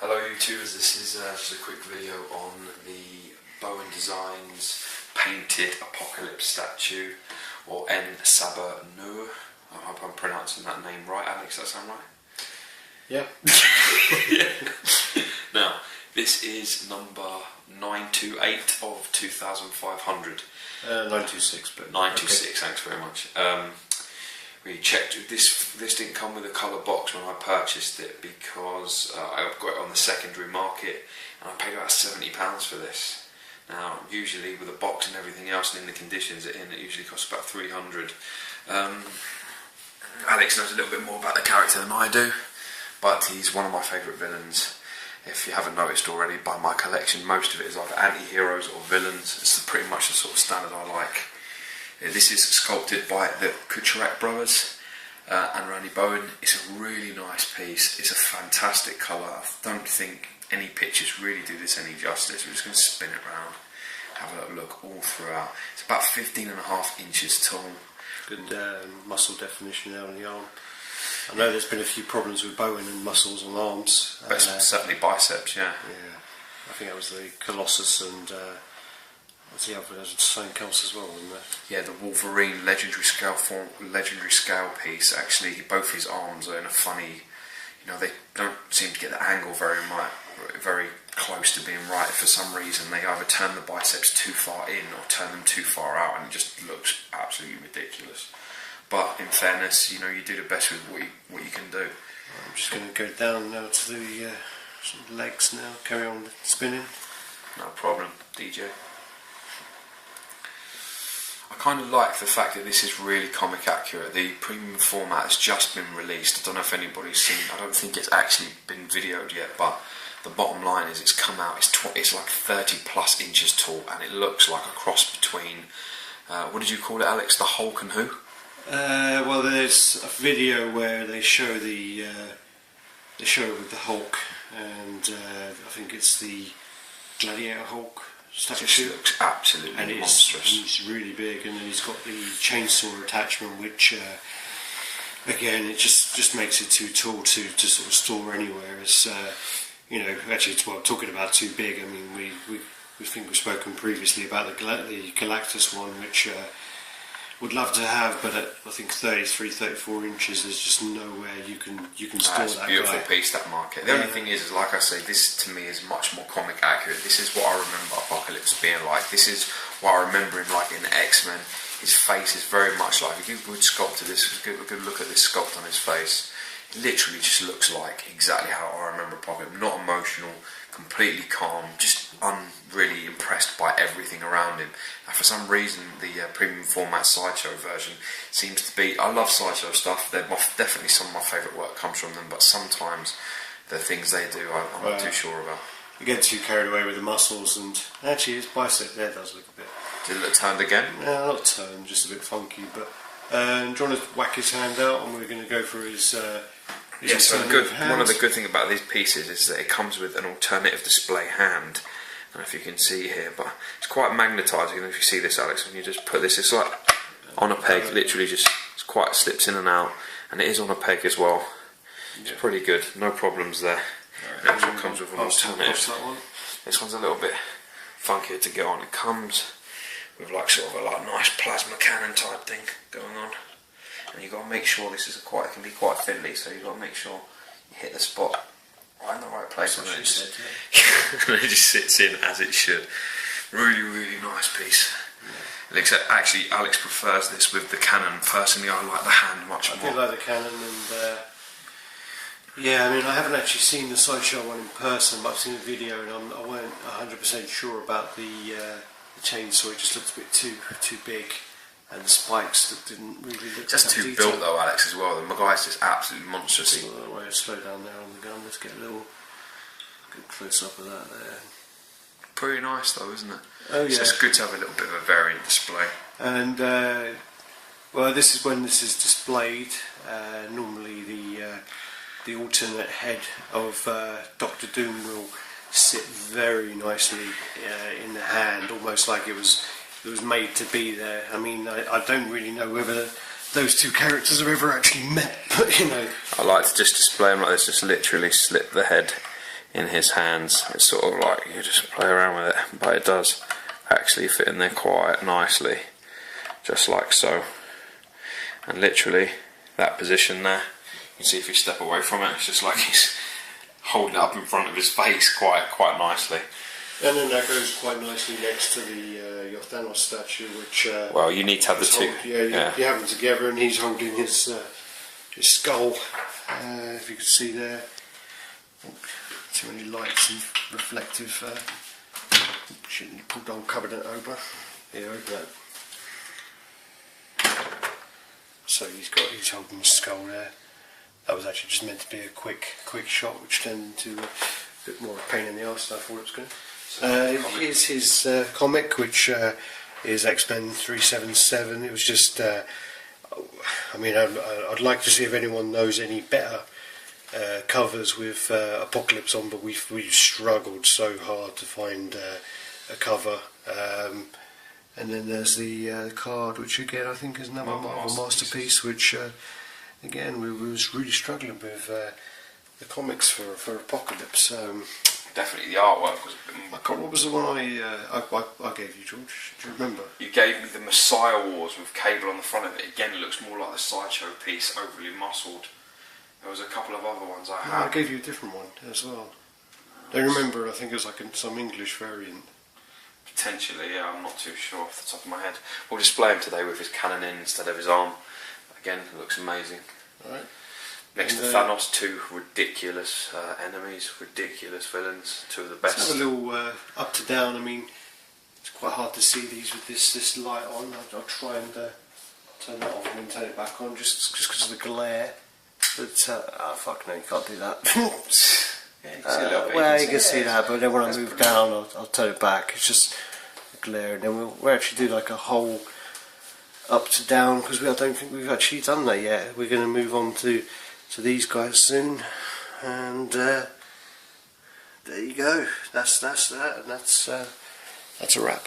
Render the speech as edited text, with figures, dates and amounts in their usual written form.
Hello YouTubers, this is just a quick video on the Bowen Designs painted apocalypse statue, or En Sabah Nur. I hope I'm pronouncing that name right. Alex, does that sound right? Yeah. Yeah. Now, this is number 928 of 2500. 926, but 926, okay. Thanks very much. We checked, this didn't come with a colour box when I purchased it because I've got it on the secondary market and I paid about £70 for this. Now usually with a box and everything else and in the conditions it usually costs about 300. Alex knows a little bit more about the character than I do, but he's one of my favourite villains. If you haven't noticed already by my collection, most of it is either anti-heroes or villains. It's pretty much the sort of standard I like. This is sculpted by the Kucharak brothers and Randy Bowen. It's a really nice piece. It's a fantastic colour. I don't think any pictures really do this any justice. We're just going to spin it around, have a little look all throughout. It's about 15.5 inches tall. Good muscle definition there on the arm. I know there's been a few problems with Bowen and muscles on arms. Certainly biceps, yeah. Yeah, I think that was the Colossus and what's the other? There's something else as well, isn't there? Yeah, the Wolverine legendary scale piece. Actually, both his arms are in a funny. They don't seem to get the angle very close to being right for some reason. They either turn the biceps too far in or turn them too far out, and it just looks absolutely ridiculous. But in fairness, you do the best with what you can do. I'm just going to go down now to the legs now. Carry on spinning. No problem, DJ. I kind of like the fact that this is really comic accurate. The premium format has just been released. I don't know if anybody's seen. I don't think it's actually been videoed yet, but the bottom line is it's come out. It's like 30 plus inches tall, and it looks like a cross between. What did you call it, Alex? The Hulk and who? Well, there's a video where they show the with the Hulk, and I think it's the Gladiator Hulk statue. It just looks absolutely and monstrous. He's really big, and then he's got the chainsaw attachment, which again, it just makes it too tall to sort of store anywhere. It's actually, talking about too big. I mean, we think we've spoken previously about the Galactus one, which would love to have, but at I think 33-34 inches, there's just nowhere you can store that. It's a beautiful piece, that market. The only thing is, like I say, this to me is much more comic accurate. This is what I remember Apocalypse being like. This is what I remember him like in X-Men. His face is very much like, if you would sculpt this, a good look at this sculpt on his face. It literally just looks like exactly how I remember Apocalypse. Not emotional, completely calm, just really impressed by everything around him. And for some reason, the premium format Sideshow version seems to be. I love Sideshow stuff. They're definitely some of my favourite work comes from them. But sometimes the things they do, I'm not too sure about. You get too carried away with the muscles, and actually his bicep there does look a bit. Did it look turned again? No, not turned, just a bit funky. But do you want to whack his hand out, and we're going to go for his. Yes, so one of the good things about these pieces is that it comes with an alternative display hand. I don't know if you can see here, but it's quite magnetising. If you see this, Alex, when you just put this, it's like on a peg, literally just slips in and out, and it is on a peg as well. It's pretty good, no problems there. It actually comes with an alternative. This one's a little bit funkier to get on. It comes with sort of a nice plasma cannon type thing going on. And you've got to make sure this is it can be quite fiddly, so you've got to make sure you hit the spot right in the right place, and it just sits in as it should. Really, really nice piece. Yeah. Actually, Alex prefers this with the cannon. Personally, I like the hand much more. I do like the cannon, and yeah, I mean, I haven't actually seen the Sideshow one in person, but I've seen a video, and I weren't 100% sure about the chainsaw. It just looked a bit too big. And the spikes that didn't really look just too detailed. Built though, Alex, as well. The guy's just absolutely monstrous. Slow down there on the gun. Let's get a little good close up of that there. Pretty nice though, isn't it? Oh yeah. So it's good to have a little bit of a variant display. And well, this is when this is displayed. Normally the alternate head of Dr. Doom will sit very nicely in the hand, almost like it was made to be there. I mean, I don't really know whether those two characters have ever actually met, but I like to just display them like this, just literally slip the head in his hands. It's sort of like you just play around with it, but it does actually fit in there quite nicely, just like so. And literally that position there, you can see if you step away from it, it's just like he's holding it up in front of his face quite nicely. And then that goes quite nicely next to the your Thanos statue, which well, you need to have the two. You have them together, and he's holding his skull. If you can see there, too many lights and reflective. Shouldn't have pulled on cabinet over. Here, open that. So he's holding his skull there. That was actually just meant to be a quick shot, which turned into a bit more of a pain in the arse than I thought it was going to. Here's his comic, which is X-Men 377. It was just, I mean, I'd like to see if anyone knows any better covers with Apocalypse on, but we've struggled so hard to find a cover. And then there's the card, which again I think is another Marvel masterpiece, which again we was really struggling with the comics for Apocalypse. Definitely the artwork was a bit more. What was the one I gave you, George? Do you remember? You gave me the Messiah Wars with Cable on the front of it. Again, it looks more like the Sideshow piece, overly muscled. There was a couple of other ones I had. I gave you a different one as well. I remember, I think it was like in some English variant. Potentially, yeah, I'm not too sure off the top of my head. We'll display him today with his cannon in instead of his arm. Again, it looks amazing. Alright. Next to Thanos, two ridiculous enemies, ridiculous villains, two of the best. Let's have a little up to down. I mean, it's quite hard to see these with this light on. I'll try and turn that off and then turn it back on just because of the glare. But fuck no, you can't do that. Yeah, you can see a little bit. Well, you can see that, but then when I move down, I'll turn it back. It's just the glare, and then we'll actually do like a whole up to down, because I don't think we've actually done that yet. We're going to move on to these guys soon, and there you go. That's that, and that's a wrap.